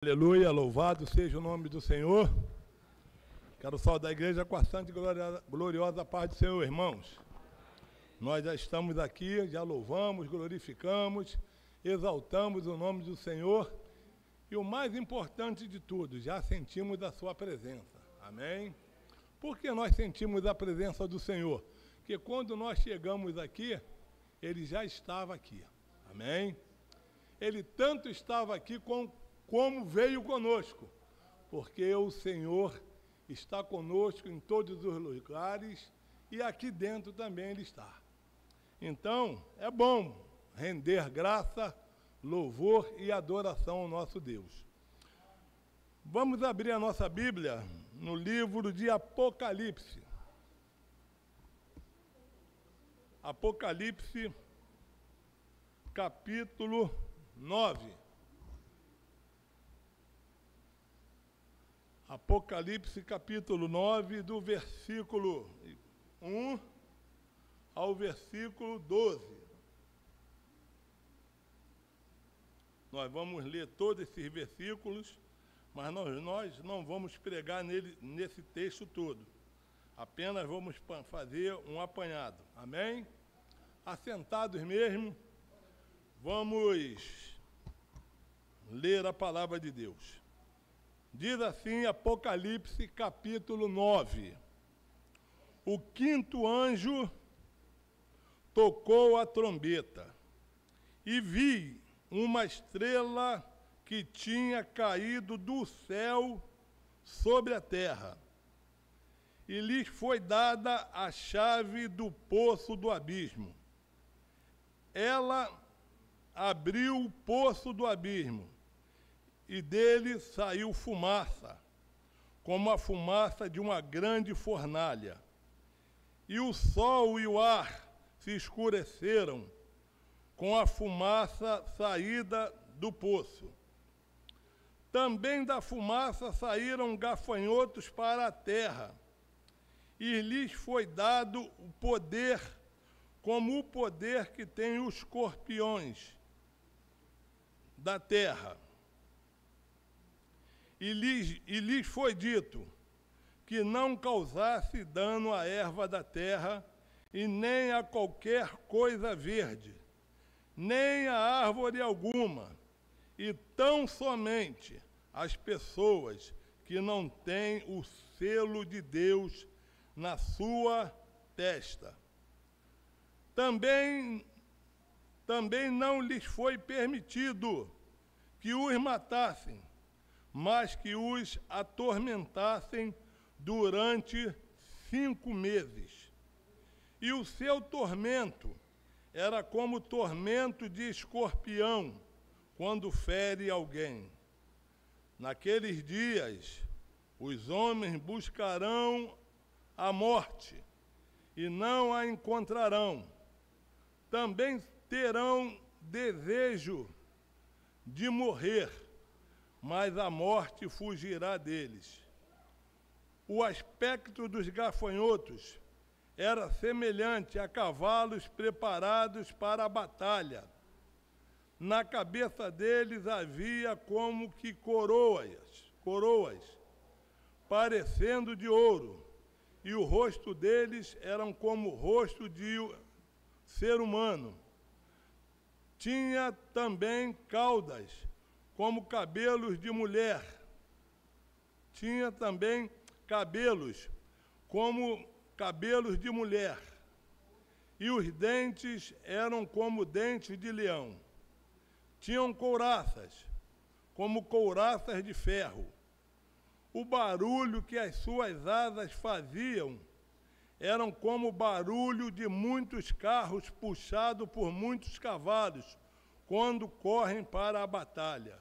Aleluia, louvado seja o nome do Senhor. Quero saudar a igreja com a santa e gloriosa paz do Senhor, irmãos. Nós já estamos aqui, já louvamos, glorificamos, exaltamos o nome do Senhor e o mais importante de tudo, já sentimos a sua presença. Amém? Por que nós sentimos a presença do Senhor? Porque quando nós chegamos aqui, Ele já estava aqui. Amém? Ele tanto estava aqui como veio conosco, porque o Senhor está conosco em todos os lugares e aqui dentro também Ele está. Então, é bom render graça, louvor e adoração ao nosso Deus. Vamos abrir a nossa Bíblia no livro de Apocalipse. Apocalipse, capítulo 9. Apocalipse, capítulo 9, do versículo 1 ao versículo 12. Nós vamos ler todos esses versículos, mas nós não vamos pregar nesse texto todo. Apenas vamos fazer um apanhado. Amém? Assentados mesmo, vamos ler a palavra de Deus. Diz assim Apocalipse, capítulo 9. O quinto anjo tocou a trombeta, e vi uma estrela que tinha caído do céu sobre a terra, e lhes foi dada a chave do poço do abismo. Ela abriu o poço do abismo, e dele saiu fumaça, como a fumaça de uma grande fornalha. E o sol e o ar se escureceram com a fumaça saída do poço. Também da fumaça saíram gafanhotos para a terra, e lhes foi dado o poder, como o poder que tem os escorpiões da terra. E lhes foi dito que não causasse dano à erva da terra, e nem a qualquer coisa verde, nem a árvore alguma, e tão somente as pessoas que não têm o selo de Deus na sua testa. Também não lhes foi permitido que os matassem, mas que os atormentassem durante 5 meses. E o seu tormento era como tormento de escorpião, quando fere alguém. Naqueles dias, os homens buscarão a morte, e não a encontrarão. Também terão desejo de morrer, mas a morte fugirá deles. O aspecto dos gafanhotos era semelhante a cavalos preparados para a batalha. Na cabeça deles havia como que coroas, parecendo de ouro, e o rosto deles era como o rosto de ser humano. Tinha também caudas, como cabelos de mulher. Tinha também cabelos, como cabelos de mulher. E os dentes eram como dentes de leão. Tinham couraças, como couraças de ferro. O barulho que as suas asas faziam eram como o barulho de muitos carros puxados por muitos cavalos, quando correm para a batalha.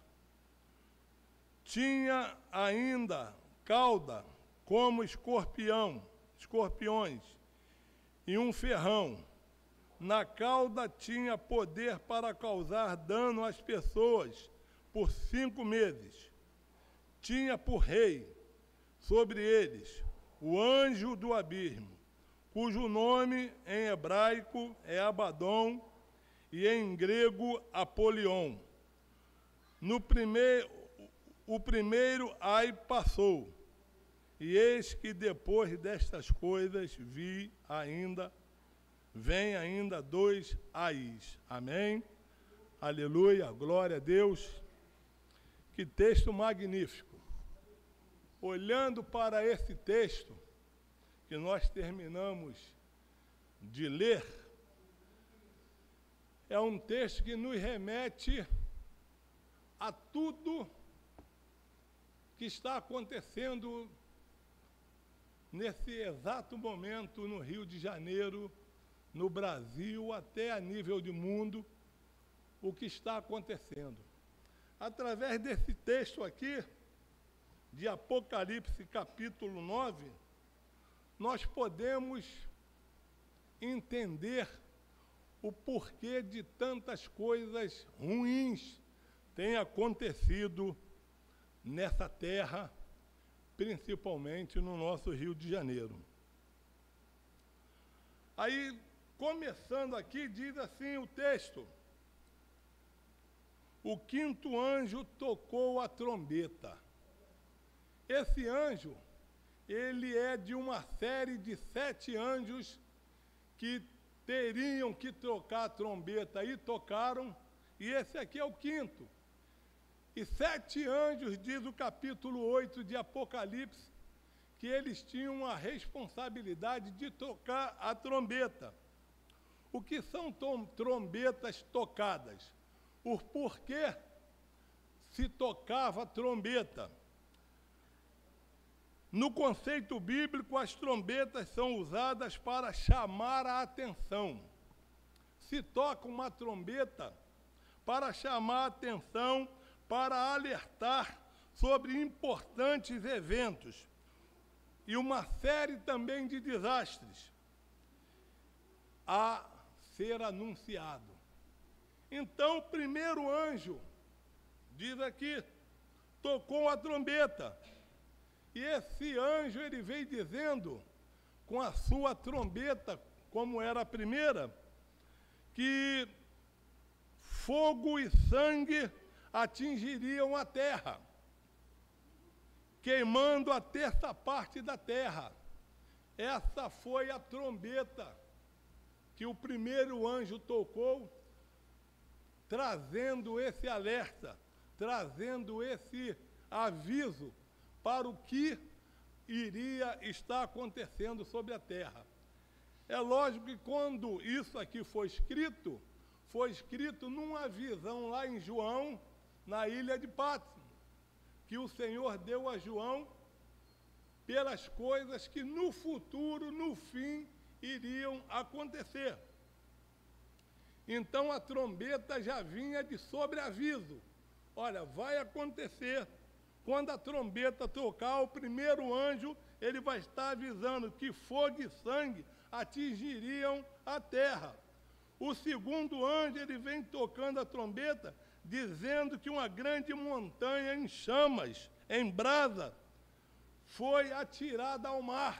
Tinha ainda cauda como escorpiões, e um ferrão. Na cauda tinha poder para causar dano às pessoas por 5 meses. Tinha por rei sobre eles o anjo do abismo, cujo nome em hebraico é Abaddon e em grego Apolion. o primeiro ai passou, e eis que depois destas coisas vem ainda 2 ais. Amém? Aleluia, glória a Deus. Que texto magnífico. Olhando para esse texto que nós terminamos de ler, é um texto que nos remete a tudo que está acontecendo nesse exato momento no Rio de Janeiro, no Brasil, até a nível de mundo, o que está acontecendo. Através desse texto aqui, de Apocalipse capítulo 9, nós podemos entender o porquê de tantas coisas ruins têm acontecido nessa terra, principalmente no nosso Rio de Janeiro. Aí, começando aqui, diz assim o texto: o 5º anjo tocou a trombeta. Esse anjo, ele é de uma série de 7 anjos que teriam que tocar a trombeta e tocaram, e esse aqui é o 5º. E 7 anjos, diz o capítulo 8 de Apocalipse, que eles tinham a responsabilidade de tocar a trombeta. O que são trombetas tocadas? O porquê se tocava a trombeta? No conceito bíblico, as trombetas são usadas para chamar a atenção. Se toca uma trombeta para chamar a atenção, para alertar sobre importantes eventos e uma série também de desastres a ser anunciado. Então, o primeiro anjo, diz aqui, tocou a trombeta. E esse anjo, ele veio dizendo, com a sua trombeta, como era a primeira, que fogo e sangue atingiriam a terra, queimando a 1/3 parte da terra. Essa foi a trombeta que o primeiro anjo tocou, trazendo esse alerta, trazendo esse aviso para o que iria estar acontecendo sobre a terra. É lógico que quando isso aqui foi escrito numa visão lá em João, na ilha de Patmos, que o Senhor deu a João pelas coisas que no futuro, no fim, iriam acontecer. Então a trombeta já vinha de sobreaviso. Olha, vai acontecer. Quando a trombeta tocar, o primeiro anjo, ele vai estar avisando que fogo e sangue atingiriam a terra. O segundo anjo, ele vem tocando a trombeta, dizendo que uma grande montanha em chamas, em brasa, foi atirada ao mar,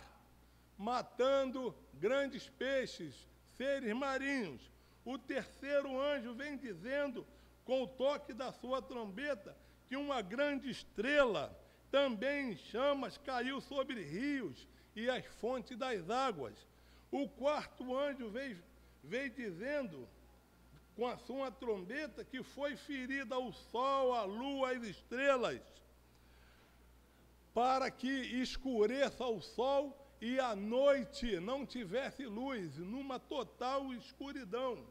matando grandes peixes, seres marinhos. O terceiro anjo vem dizendo, com o toque da sua trombeta, que uma grande estrela, também em chamas, caiu sobre rios e as fontes das águas. O quarto anjo veio dizendo, com a sua trombeta, que foi ferida o sol, a lua, as estrelas, para que escureça o sol e a noite não tivesse luz, numa total escuridão.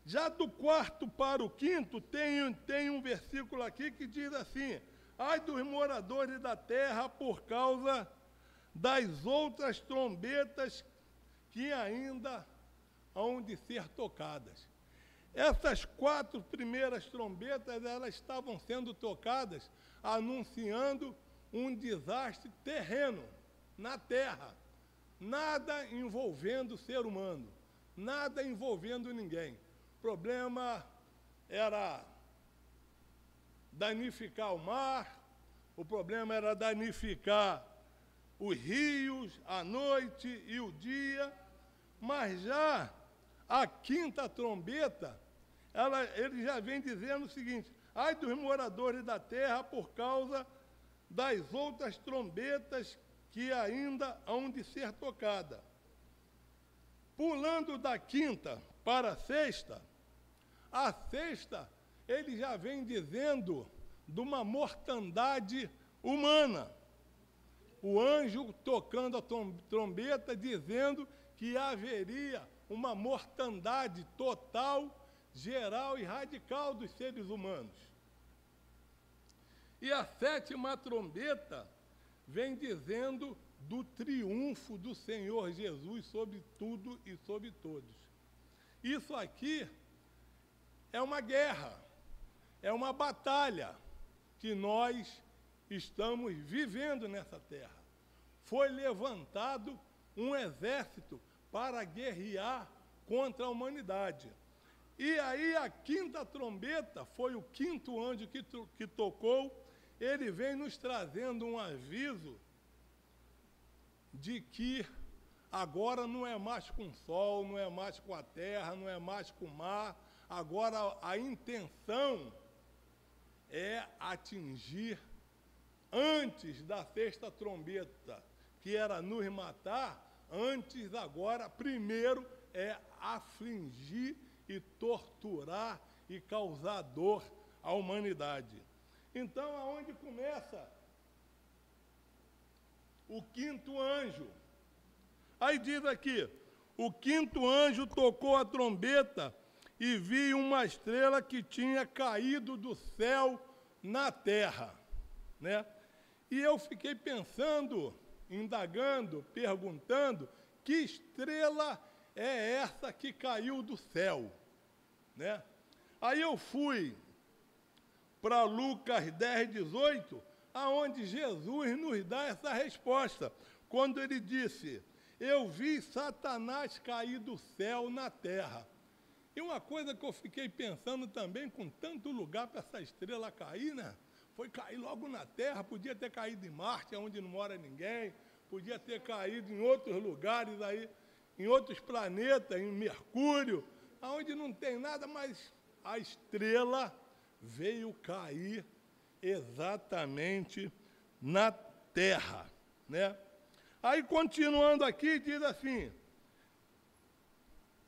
Já do 4º para o 5º, tem um versículo aqui que diz assim: ai dos moradores da terra por causa das outras trombetas que ainda hão de ser tocadas. Essas 4 primeiras trombetas, elas estavam sendo tocadas, anunciando um desastre terreno na terra. Nada envolvendo o ser humano, nada envolvendo ninguém. O problema era danificar o mar, o problema era danificar os rios, a noite e o dia, mas já a 5ª trombeta, ele já vem dizendo o seguinte: ai dos moradores da terra por causa das outras trombetas que ainda hão de ser tocadas. Pulando da quinta para a sexta, ele já vem dizendo de uma mortandade humana. O anjo tocando a trombeta, dizendo que haveria uma mortandade total, geral e radical dos seres humanos. E a sétima trombeta vem dizendo do triunfo do Senhor Jesus sobre tudo e sobre todos. Isso aqui é uma guerra, é uma batalha que nós estamos vivendo nessa terra. Foi levantado um exército para guerrear contra a humanidade. E aí a quinta trombeta, foi o quinto anjo que tocou, ele vem nos trazendo um aviso de que agora não é mais com o sol, não é mais com a terra, não é mais com o mar, agora a intenção é atingir antes da sexta trombeta, que era nos matar, antes agora, primeiro é afligir e torturar e causar dor à humanidade. Então, aonde começa o quinto anjo? Aí diz aqui, o quinto anjo tocou a trombeta e vi uma estrela que tinha caído do céu na terra, né? E eu fiquei pensando, indagando, perguntando, que estrela é essa que caiu do céu, né? Aí eu fui para Lucas 10, 18, aonde Jesus nos dá essa resposta, quando ele disse, eu vi Satanás cair do céu na terra. E uma coisa que eu fiquei pensando também, com tanto lugar para essa estrela cair, né? Foi cair logo na terra, podia ter caído em Marte, onde não mora ninguém, podia ter caído em outros lugares aí, em outros planetas, em Mercúrio, onde não tem nada, mas a estrela veio cair exatamente na terra, né? Aí, continuando aqui, diz assim,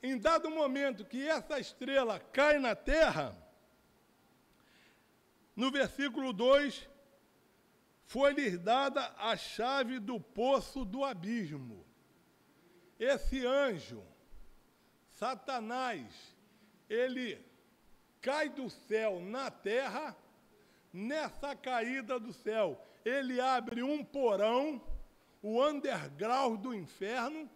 em dado momento que essa estrela cai na terra, no versículo 2, foi-lhes dada a chave do poço do abismo. Esse anjo, Satanás, ele cai do céu na terra. Nessa caída do céu, ele abre um porão, o underground do inferno,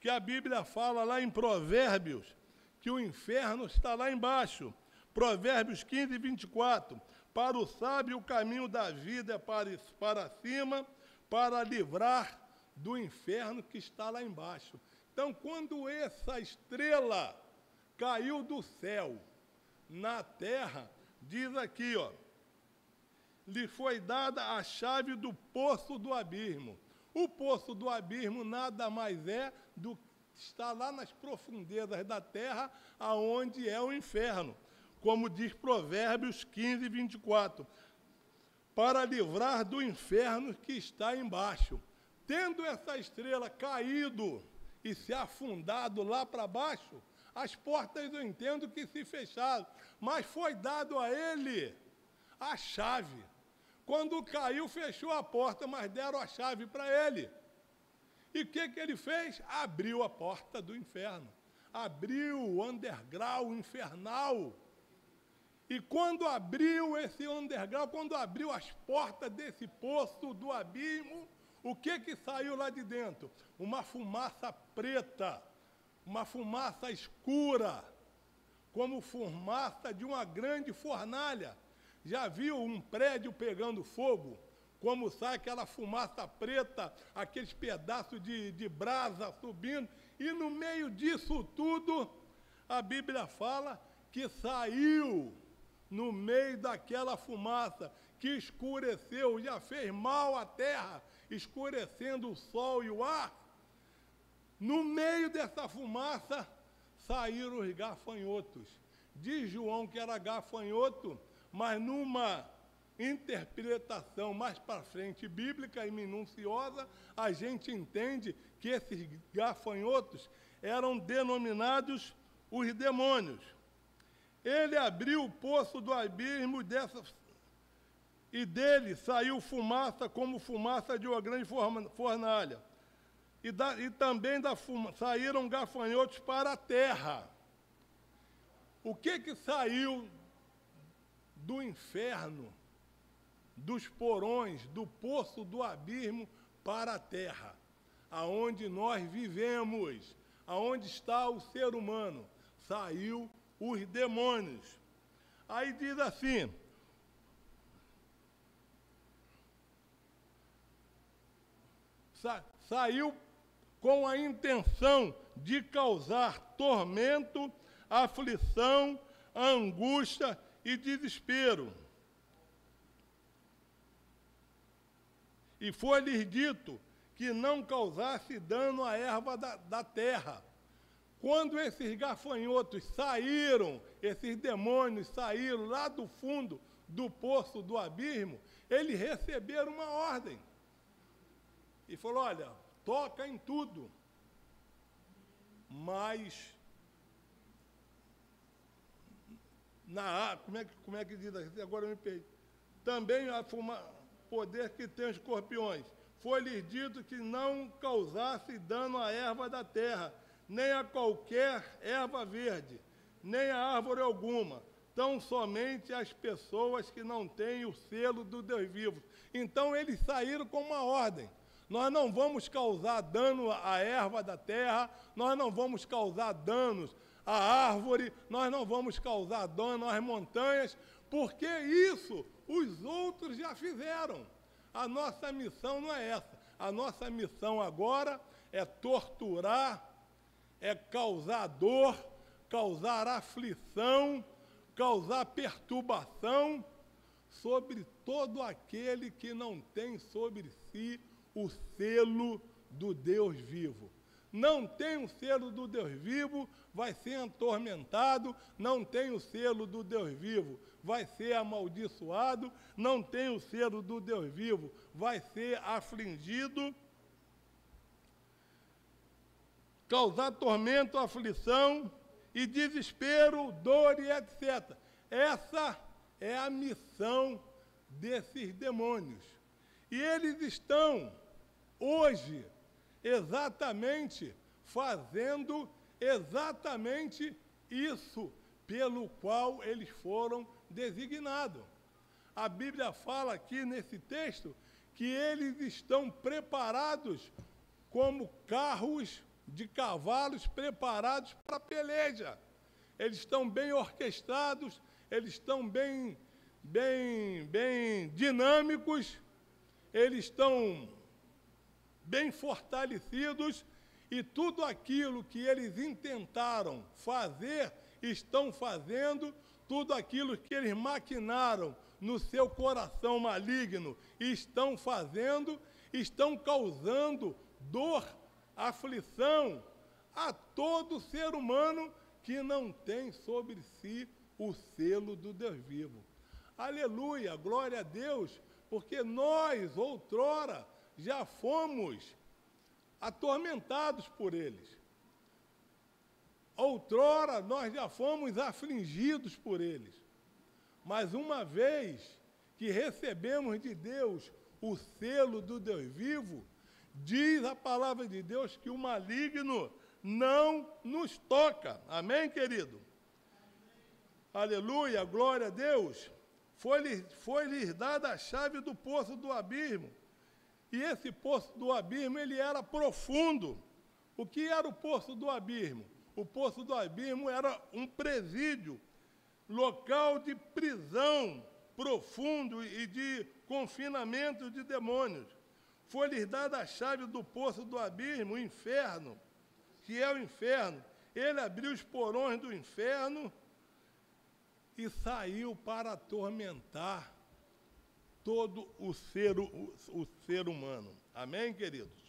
que a Bíblia fala lá em Provérbios, que o inferno está lá embaixo. Provérbios 15, 24. Para o sábio o caminho da vida é para cima, para livrar do inferno que está lá embaixo. Então, quando essa estrela caiu do céu na terra, diz aqui, ó, lhe foi dada a chave do poço do abismo. O poço do abismo nada mais é do que está lá nas profundezas da terra, aonde é o inferno. Como diz Provérbios 15, 24, para livrar do inferno que está embaixo. Tendo essa estrela caído e se afundado lá para baixo, as portas eu entendo que se fecharam, mas foi dado a ele a chave. Quando caiu, fechou a porta, mas deram a chave para ele. E o que ele fez? Abriu a porta do inferno. Abriu o underground infernal. E quando abriu esse underground, quando abriu as portas desse poço do abismo, o que saiu lá de dentro? Uma fumaça preta, uma fumaça escura, como fumaça de uma grande fornalha. Já viu um prédio pegando fogo? Como sai aquela fumaça preta, aqueles pedaços de brasa subindo, e no meio disso tudo, a Bíblia fala que saiu no meio daquela fumaça, que escureceu, já fez mal à terra, escurecendo o sol e o ar. No meio dessa fumaça, saíram os gafanhotos. Diz João que era gafanhoto, mas numa interpretação mais para frente bíblica e minuciosa, a gente entende que esses gafanhotos eram denominados os demônios. Ele abriu o poço do abismo e dele saiu fumaça como fumaça de uma grande fornalha. E também saíram gafanhotos para a terra. O que saiu do inferno, dos porões, do poço do abismo para a terra? Aonde nós vivemos, aonde está o ser humano? Saiu os demônios. Aí diz assim: saiu com a intenção de causar tormento, aflição, angústia e desespero. E foi-lhes dito que não causasse dano à erva da terra. Quando esses gafanhotos saíram, esses demônios saíram lá do fundo do poço do abismo, eles receberam uma ordem. E falou: olha, toca em tudo, mas como é que diz aqui? Agora eu me perdi. Também a poder que tem os escorpiões. Foi-lhes dito que não causasse dano à erva da terra, nem a qualquer erva verde, nem a árvore alguma, tão somente as pessoas que não têm o selo do Deus vivo. Então eles saíram com uma ordem: nós não vamos causar dano à erva da terra, nós não vamos causar danos à árvore, nós não vamos causar dano às montanhas, porque isso os outros já fizeram. A nossa missão não é essa. A nossa missão agora é torturar, é causar dor, causar aflição, causar perturbação sobre todo aquele que não tem sobre si o selo do Deus vivo. Não tem o selo do Deus vivo, vai ser atormentado. Não tem o selo do Deus vivo, vai ser amaldiçoado. Não tem o selo do Deus vivo, vai ser afligido. Causar tormento, aflição e desespero, dor e etc. Essa é a missão desses demônios. E eles estão hoje exatamente fazendo exatamente isso pelo qual eles foram designados. A Bíblia fala aqui nesse texto que eles estão preparados como carros de cavalos preparados para a peleja. Eles estão bem orquestrados, eles estão bem dinâmicos, eles estão bem fortalecidos, e tudo aquilo que eles intentaram fazer, estão fazendo, tudo aquilo que eles maquinaram no seu coração maligno, estão fazendo, estão causando dor, aflição a todo ser humano que não tem sobre si o selo do Deus vivo. Aleluia, glória a Deus, porque nós, outrora, já fomos atormentados por eles. Outrora, nós já fomos afligidos por eles. Mas uma vez que recebemos de Deus o selo do Deus vivo, diz a palavra de Deus que o maligno não nos toca. Amém, querido? Amém. Aleluia, glória a Deus. Foi-lhes dada a chave do poço do abismo. E esse poço do abismo, ele era profundo. O que era o poço do abismo? O poço do abismo era um presídio, local de prisão profundo e de confinamento de demônios. Foi-lhes dada a chave do poço do abismo, o inferno, que é o inferno. Ele abriu os porões do inferno e saiu para atormentar todo o ser humano. Amém, queridos?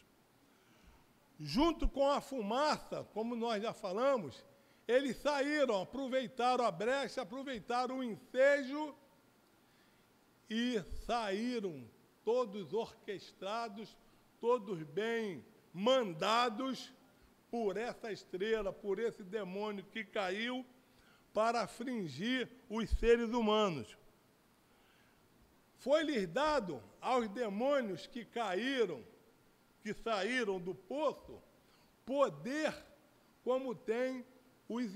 Junto com a fumaça, como nós já falamos, eles saíram, aproveitaram a brecha, aproveitaram o ensejo e saíram todos orquestrados, todos bem mandados por essa estrela, por esse demônio que caiu para afligir os seres humanos. Foi-lhes dado aos demônios que caíram, que saíram do poço, poder como tem os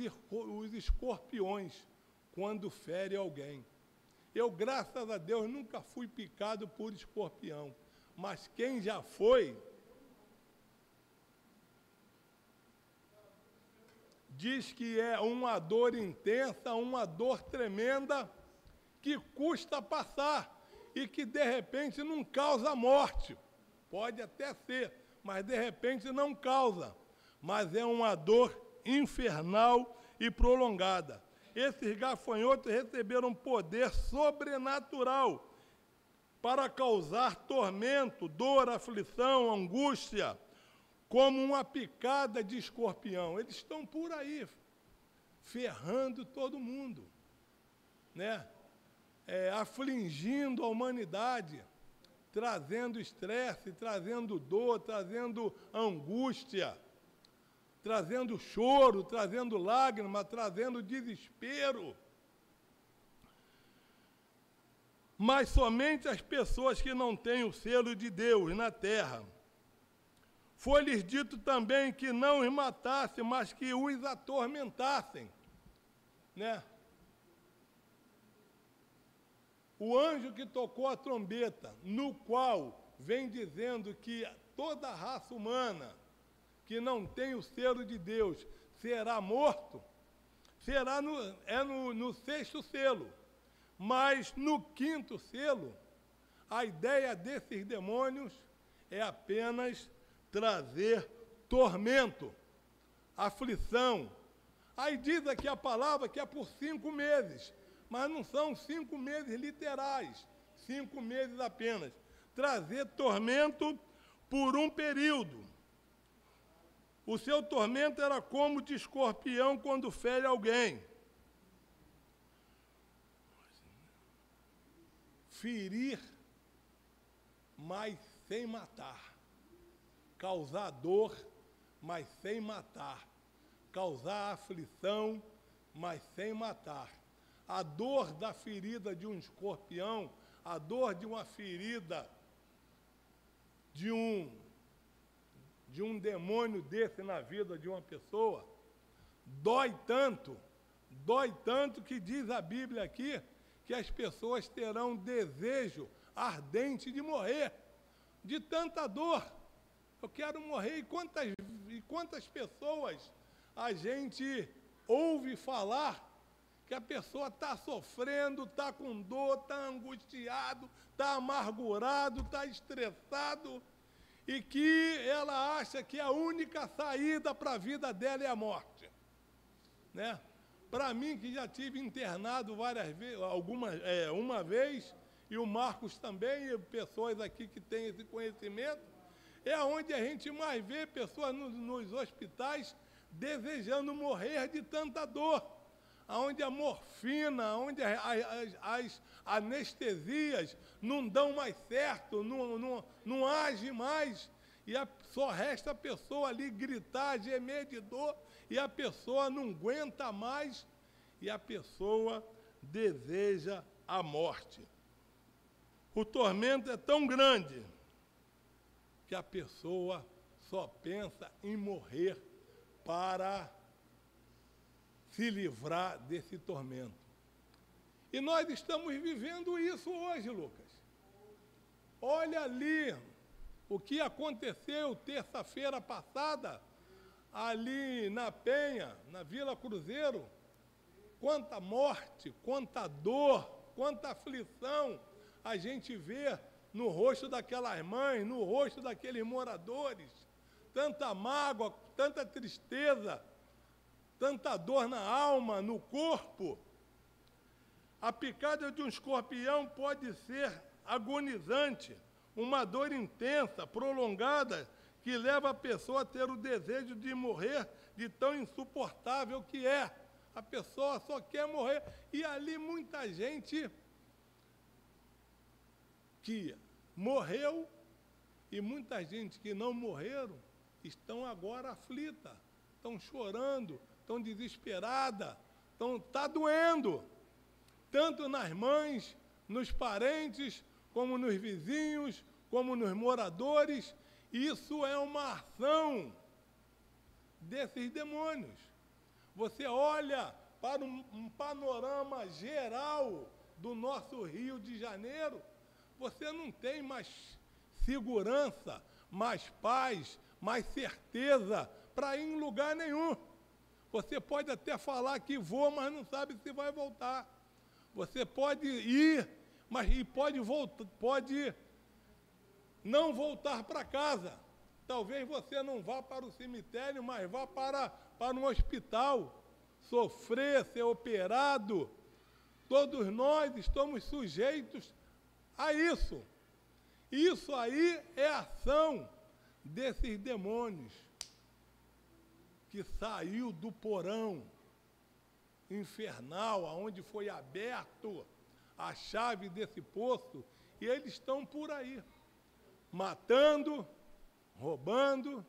escorpiões quando fere alguém. Eu, graças a Deus, nunca fui picado por escorpião, mas quem já foi, diz que é uma dor intensa, uma dor tremenda, que custa passar e que, de repente, não causa morte. Pode até ser, mas, de repente, não causa. Mas é uma dor infernal e prolongada. Esses gafanhotos receberam poder sobrenatural para causar tormento, dor, aflição, angústia, como uma picada de escorpião. Eles estão por aí, ferrando todo mundo, né? Afligindo a humanidade, trazendo estresse, trazendo dor, trazendo angústia, trazendo choro, trazendo lágrima, trazendo desespero. Mas somente as pessoas que não têm o selo de Deus na terra. Foi-lhes dito também que não os matassem, mas que os atormentassem, né? O anjo que tocou a trombeta, no qual vem dizendo que toda a raça humana que não tem o selo de Deus será morto, será no sexto selo. Mas no quinto selo, a ideia desses demônios é apenas trazer tormento, aflição. Aí diz aqui a palavra que é por 5 meses, mas não são 5 meses literais, 5 meses apenas. Trazer tormento por um período. O seu tormento era como de escorpião quando fere alguém. Ferir, mas sem matar. Causar dor, mas sem matar. Causar aflição, mas sem matar. A dor da ferida de um escorpião, a dor de uma ferida de um demônio desse na vida de uma pessoa, dói tanto que diz a Bíblia aqui, que as pessoas terão desejo ardente de morrer, de tanta dor. Eu quero morrer. E quantas pessoas a gente ouve falar que a pessoa está sofrendo, está com dor, está angustiado, está amargurado, está estressado, e que ela acha que a única saída para a vida dela é a morte, né? Para mim, que já tive internado várias vezes, uma vez, e o Marcos também, e pessoas aqui que têm esse conhecimento, é onde a gente mais vê pessoas nos hospitais desejando morrer de tanta dor, onde a morfina, onde as anestesias não dão mais certo, não age mais, e só resta a pessoa ali gritar, gemer de dor, e a pessoa não aguenta mais, e a pessoa deseja a morte. O tormento é tão grande que a pessoa só pensa em morrer para se livrar desse tormento. E nós estamos vivendo isso hoje, Lucas. Olha ali o que aconteceu terça-feira passada, ali na Penha, na Vila Cruzeiro. Quanta morte, quanta dor, quanta aflição a gente vê no rosto daquelas mães, no rosto daqueles moradores. Tanta mágoa, tanta tristeza, tanta dor na alma, no corpo. A picada de um escorpião pode ser agonizante, uma dor intensa, prolongada, que leva a pessoa a ter o desejo de morrer de tão insuportável que é. A pessoa só quer morrer. E ali muita gente que morreu e muita gente que não morreram estão agora aflita, estão chorando, estão desesperadas, está doendo, tanto nas mães, nos parentes, como nos vizinhos, como nos moradores. Isso é uma ação desses demônios. Você olha para um panorama geral do nosso Rio de Janeiro, você não tem mais segurança, mais paz, mais certeza para ir em lugar nenhum. Você pode até falar que voa, mas não sabe se vai voltar. Você pode ir, mas pode não voltar para casa. Talvez você não vá para o cemitério, mas vá para um hospital, sofrer, ser operado. Todos nós estamos sujeitos a isso. Isso aí é ação desses demônios que saiu do porão infernal, aonde foi aberto a chave desse poço, e eles estão por aí, matando, roubando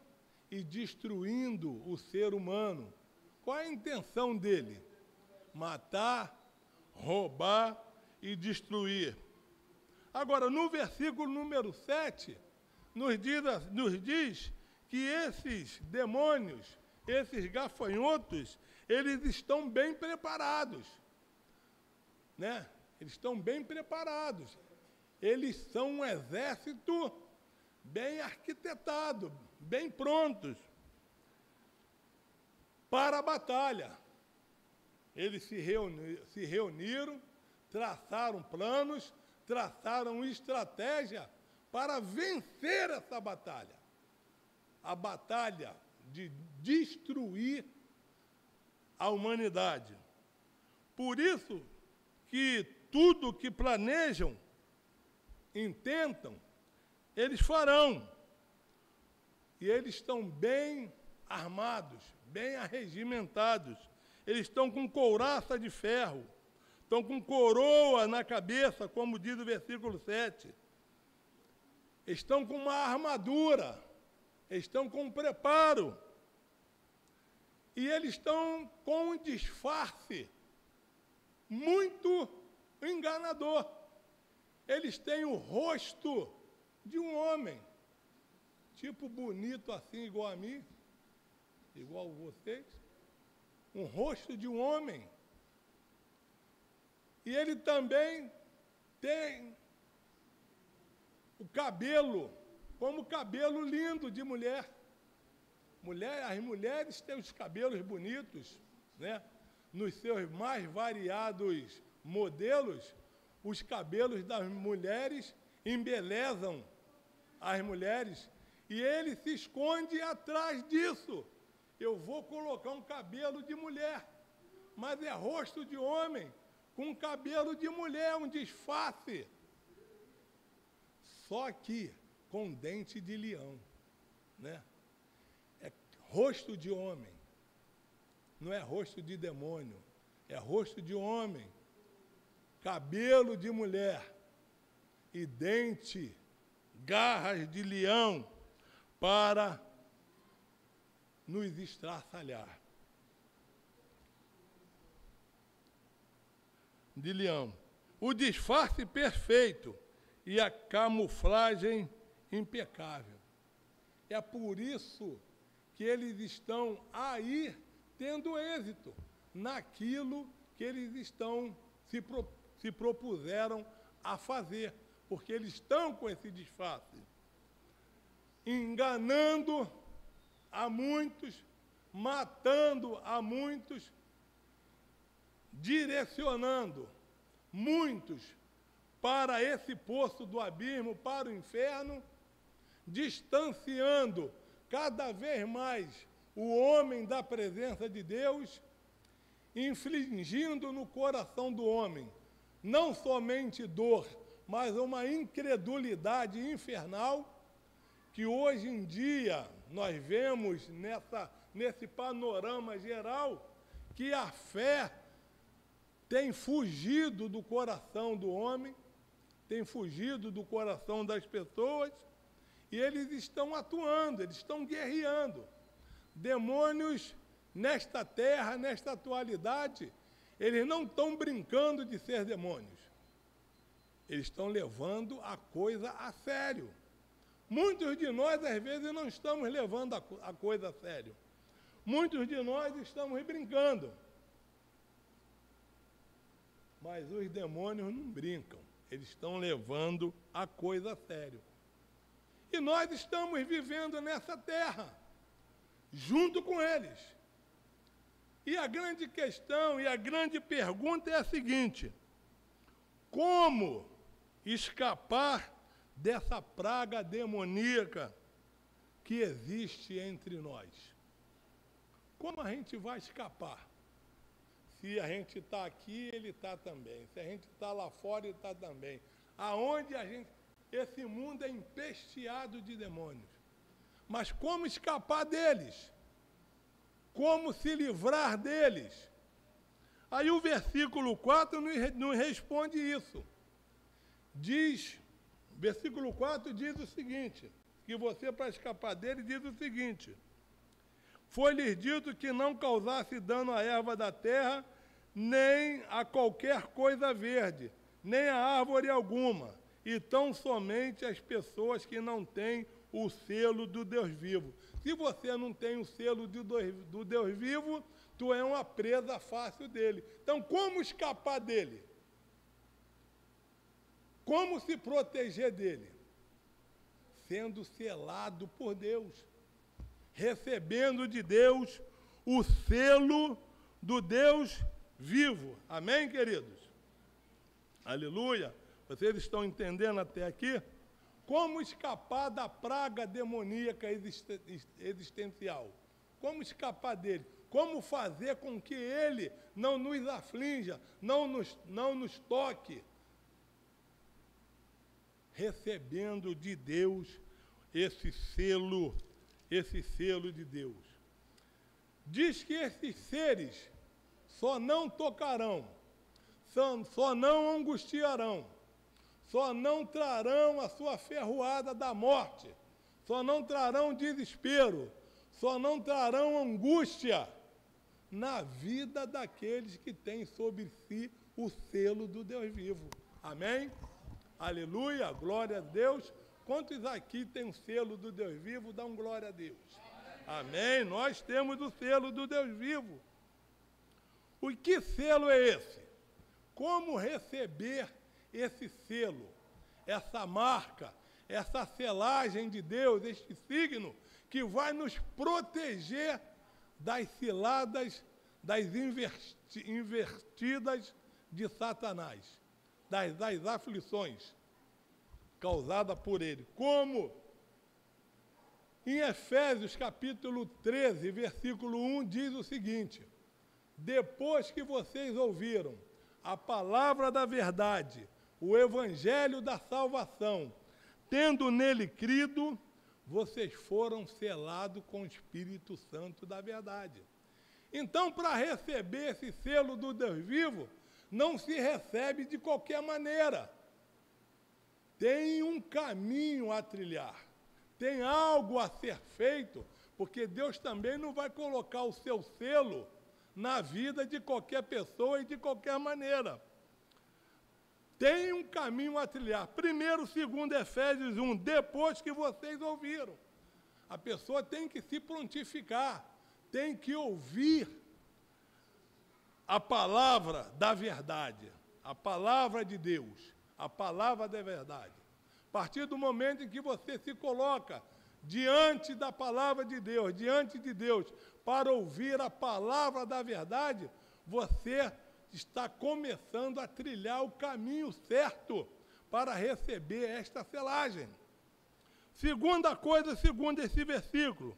e destruindo o ser humano. Qual é a intenção dele? Matar, roubar e destruir. Agora, no versículo número 7, nos diz que esses demônios, esses gafanhotos, eles estão bem preparados, né? Eles estão bem preparados. Eles são um exército bem arquitetado, bem prontos para a batalha. Eles se reuniram, traçaram planos, traçaram estratégia para vencer essa batalha. A batalha de destruir a humanidade. Por isso que tudo que planejam, intentam, eles farão. E eles estão bem armados, bem arregimentados. Eles estão com couraça de ferro, estão com coroa na cabeça, como diz o versículo 7. Estão com uma armadura, estão com um preparo. E eles estão com um disfarce muito enganador. Eles têm o rosto de um homem, tipo bonito assim, igual a mim, igual a vocês, um rosto de um homem. E ele também tem o cabelo, como cabelo lindo de mulher. As mulheres têm os cabelos bonitos, né? Nos seus mais variados modelos, os cabelos das mulheres embelezam as mulheres, e ele se esconde atrás disso. Eu vou colocar um cabelo de mulher, mas é rosto de homem, com cabelo de mulher, um disfarce. Só que com dente de leão, né? É rosto de homem, não é rosto de demônio, é rosto de homem, cabelo de mulher e dente, garras de leão para nos estraçalhar. De leão. O disfarce perfeito e a camuflagem impecável. É por isso que eles estão aí tendo êxito naquilo que eles estão se propuseram a fazer, porque eles estão com esse disfarce, enganando a muitos, matando a muitos, direcionando muitos para esse poço do abismo, para o inferno, distanciando cada vez mais o homem da presença de Deus, infligindo no coração do homem não somente dor, mas uma incredulidade infernal, que hoje em dia nós vemos nesse panorama geral, que a fé tem fugido do coração do homem, tem fugido do coração das pessoas, e eles estão atuando, eles estão guerreando. Demônios nesta terra, nesta atualidade, eles não estão brincando de ser demônios. Eles estão levando a coisa a sério. Muitos de nós, às vezes, não estamos levando a coisa a sério. Muitos de nós estamos brincando. Mas os demônios não brincam. Eles estão levando a coisa a sério. E nós estamos vivendo nessa terra, junto com eles. E a grande questão e a grande pergunta é a seguinte: como escapar dessa praga demoníaca que existe entre nós? Como a gente vai escapar? Se a gente está aqui, ele está também. Se a gente está lá fora, ele está também. Aonde a gente... Esse mundo é empesteado de demônios. Mas como escapar deles? Como se livrar deles? Aí o versículo 4 nos responde isso. Versículo 4 diz o seguinte, que você, para escapar dele, diz o seguinte: foi-lhes dito que não causasse dano à erva da terra, nem a qualquer coisa verde, nem a árvore alguma, e tão somente as pessoas que não têm o selo do Deus vivo. Se você não tem o selo do Deus vivo, tu é uma presa fácil dele. Então, como escapar dele? Como se proteger dele? Sendo selado por Deus, recebendo de Deus o selo do Deus vivo. Amém, queridos? Aleluia! Vocês estão entendendo até aqui? Como escapar da praga demoníaca existencial? Como escapar dele? Como fazer com que ele não nos aflinja, não nos toque? Recebendo de Deus esse selo de Deus. Diz que esses seres só não tocarão, só não angustiarão, só não trarão a sua ferroada da morte, só não trarão desespero, só não trarão angústia na vida daqueles que têm sobre si o selo do Deus vivo. Amém? Aleluia, glória a Deus. Quantos aqui têm o selo do Deus vivo, dão glória a Deus. Amém? Nós temos o selo do Deus vivo. O que selo é esse? Como receber esse selo, essa marca, essa selagem de Deus, este signo que vai nos proteger das ciladas, das invertidas de Satanás, das aflições causadas por ele. Como? Em Efésios capítulo 13, versículo 1, diz o seguinte: depois que vocês ouviram a palavra da verdade, o evangelho da salvação, tendo nele crido, vocês foram selados com o Espírito Santo da verdade. Então, para receber esse selo do Deus vivo, não se recebe de qualquer maneira. Tem um caminho a trilhar, tem algo a ser feito, porque Deus também não vai colocar o seu selo na vida de qualquer pessoa e de qualquer maneira. Tem um caminho a trilhar. Primeiro, segundo Efésios 1, depois que vocês ouviram. A pessoa tem que se prontificar, tem que ouvir a palavra da verdade, a palavra de Deus, a palavra da verdade. A partir do momento em que você se coloca diante da palavra de Deus, diante de Deus, para ouvir a palavra da verdade, você está começando a trilhar o caminho certo para receber esta selagem. Segunda coisa, segundo esse versículo,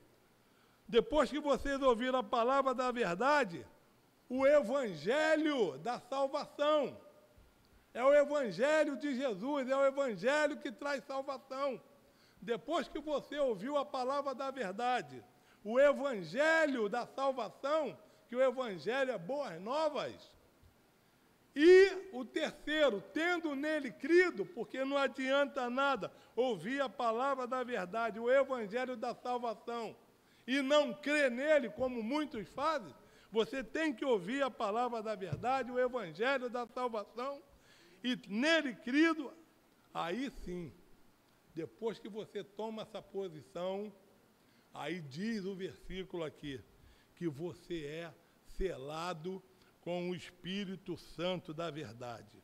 depois que vocês ouviram a palavra da verdade, o evangelho da salvação. É o evangelho de Jesus, é o evangelho que traz salvação. Depois que você ouviu a palavra da verdade, o evangelho da salvação, que o evangelho é boas novas, E o terceiro, tendo nele crido, porque não adianta nada ouvir a palavra da verdade, o evangelho da salvação, e não crer nele, como muitos fazem. Você tem que ouvir a palavra da verdade, o evangelho da salvação, e nele crido, aí sim, depois que você toma essa posição, aí diz o versículo aqui, que você é selado com o Espírito Santo da verdade.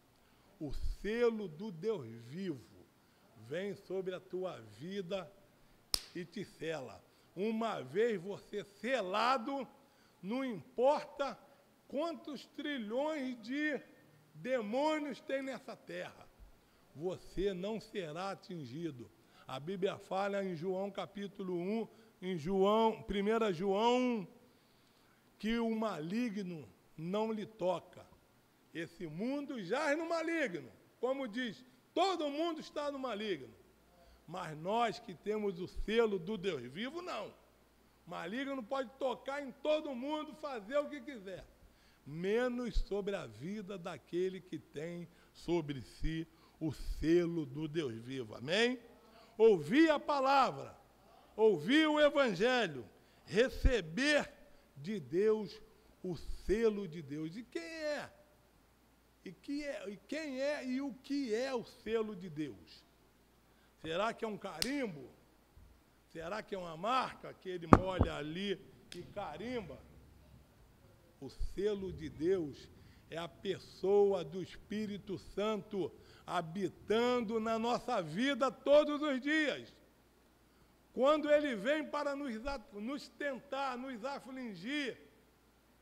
O selo do Deus vivo vem sobre a tua vida e te sela. Uma vez você selado, não importa quantos trilhões de demônios tem nessa terra, você não será atingido. A Bíblia fala em João capítulo 1, em 1 João, que o maligno não lhe toca. Esse mundo jaz no maligno. Como diz, todo mundo está no maligno. Mas nós que temos o selo do Deus vivo, não. Maligno pode tocar em todo mundo, fazer o que quiser, menos sobre a vida daquele que tem sobre si o selo do Deus vivo. Amém? Ouvir a palavra, ouvir o evangelho, receber de Deus o selo de Deus. E quem é? Quem é e o que é o selo de Deus? Será que é um carimbo? Será que é uma marca que ele molha ali e carimba? O selo de Deus é a pessoa do Espírito Santo habitando na nossa vida todos os dias. Quando ele vem para nos tentar, nos afligir,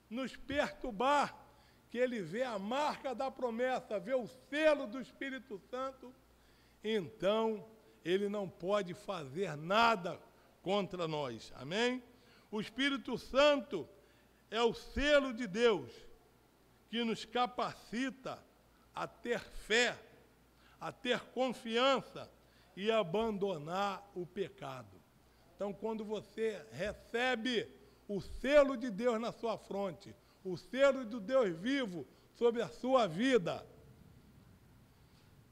nos perturbar, que ele vê a marca da promessa, vê o selo do Espírito Santo, então ele não pode fazer nada contra nós. Amém? O Espírito Santo é o selo de Deus que nos capacita a ter fé, a ter confiança e abandonar o pecado. Então, quando você recebe o selo de Deus na sua fronte, o selo do Deus vivo sobre a sua vida,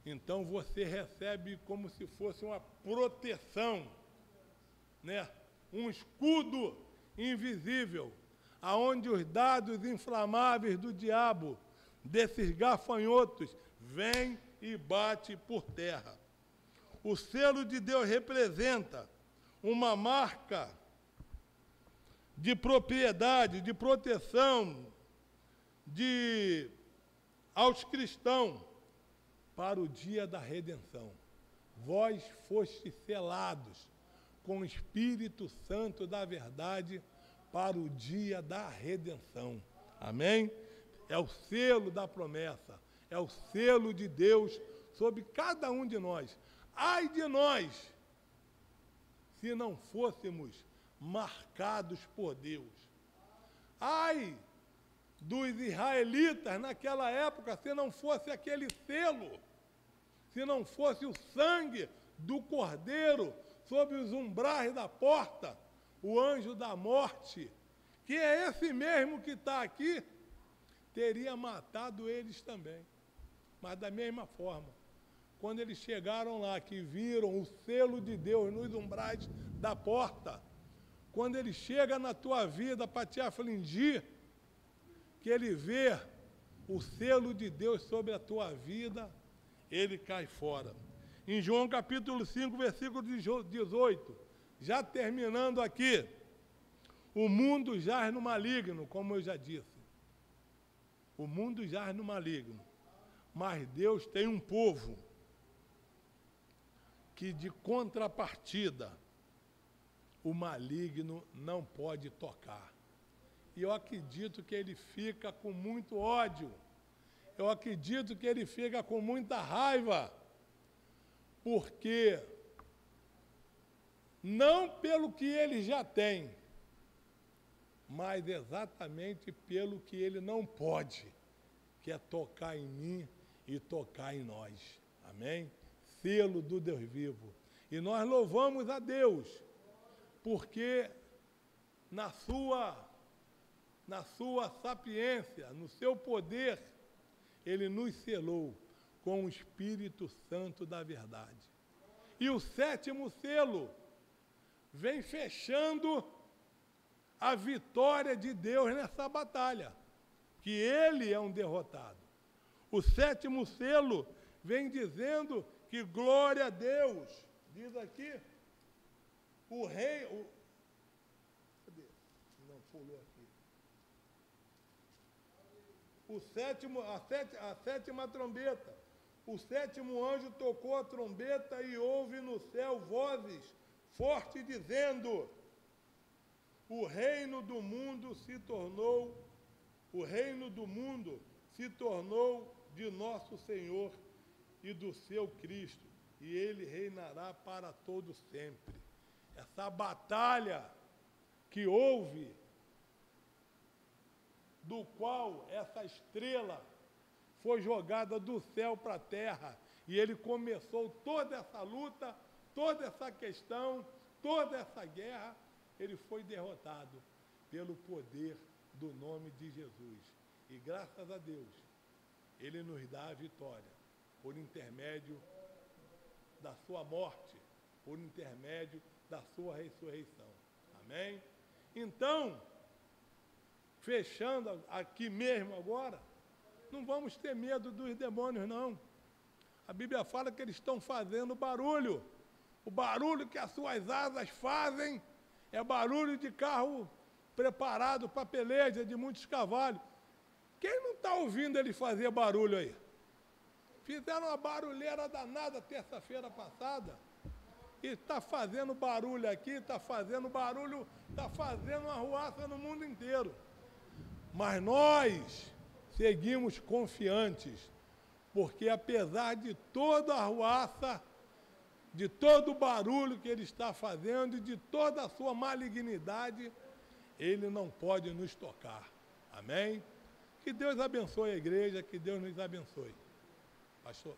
então você recebe como se fosse uma proteção, né? Um escudo invisível, aonde os dados inflamáveis do diabo, desses gafanhotos, vêm e bate por terra. O selo de Deus representa uma marca de propriedade, de proteção aos cristãos para o dia da redenção. Vós fostes selados com o Espírito Santo da verdade para o dia da redenção. Amém? É o selo da promessa, é o selo de Deus sobre cada um de nós. Ai de nós, se não fôssemos marcados por Deus. Ai dos israelitas naquela época, se não fosse aquele selo, se não fosse o sangue do Cordeiro sobre os umbrais da porta, o anjo da morte, que é esse mesmo que está aqui, teria matado eles também. Mas da mesma forma, quando eles chegaram lá, que viram o selo de Deus nos umbrais da porta, quando ele chega na tua vida para te afligir, que ele vê o selo de Deus sobre a tua vida, ele cai fora. Em João capítulo 5, versículo 18, já terminando aqui, o mundo jaz no maligno, como eu já disse. O mundo jaz no maligno, mas Deus tem um povo que, de contrapartida, o maligno não pode tocar. E eu acredito que ele fica com muito ódio, eu acredito que ele fica com muita raiva, porque não pelo que ele já tem, mas exatamente pelo que ele não pode, que é tocar em mim e tocar em nós. Amém? Selo do Deus vivo. E nós louvamos a Deus, porque na sua sapiência, no seu poder, ele nos selou com o Espírito Santo da verdade. E o 7º selo vem fechando a vitória de Deus nessa batalha, que ele é um derrotado. O 7º selo vem dizendo que glória a Deus, diz aqui, o rei... Cadê? Não, pulou aqui. A sétima trombeta. O 7º anjo tocou a trombeta e houve no céu vozes fortes dizendo: o reino do mundo se tornou de nosso Senhor e do seu Cristo, e ele reinará para todo sempre. Essa batalha que houve, do qual essa estrela foi jogada do céu para a terra, e ele começou toda essa luta, toda essa questão, toda essa guerra, ele foi derrotado pelo poder do nome de Jesus. E graças a Deus, ele nos dá a vitória, por intermédio da sua morte, por intermédio da sua ressurreição. Amém? Então, fechando aqui mesmo agora, não vamos ter medo dos demônios, não. A Bíblia fala que eles estão fazendo barulho. O barulho que as suas asas fazem é barulho de carro preparado para peleja de muitos cavalos. Quem não está ouvindo ele fazer barulho aí? Fizeram uma barulheira danada terça-feira passada. E está fazendo barulho aqui, está fazendo barulho, está fazendo uma arruaça no mundo inteiro. Mas nós seguimos confiantes, porque apesar de toda a arruaça, de todo o barulho que ele está fazendo e de toda a sua malignidade, ele não pode nos tocar. Amém? Que Deus abençoe a igreja, que Deus nos abençoe. Pastor.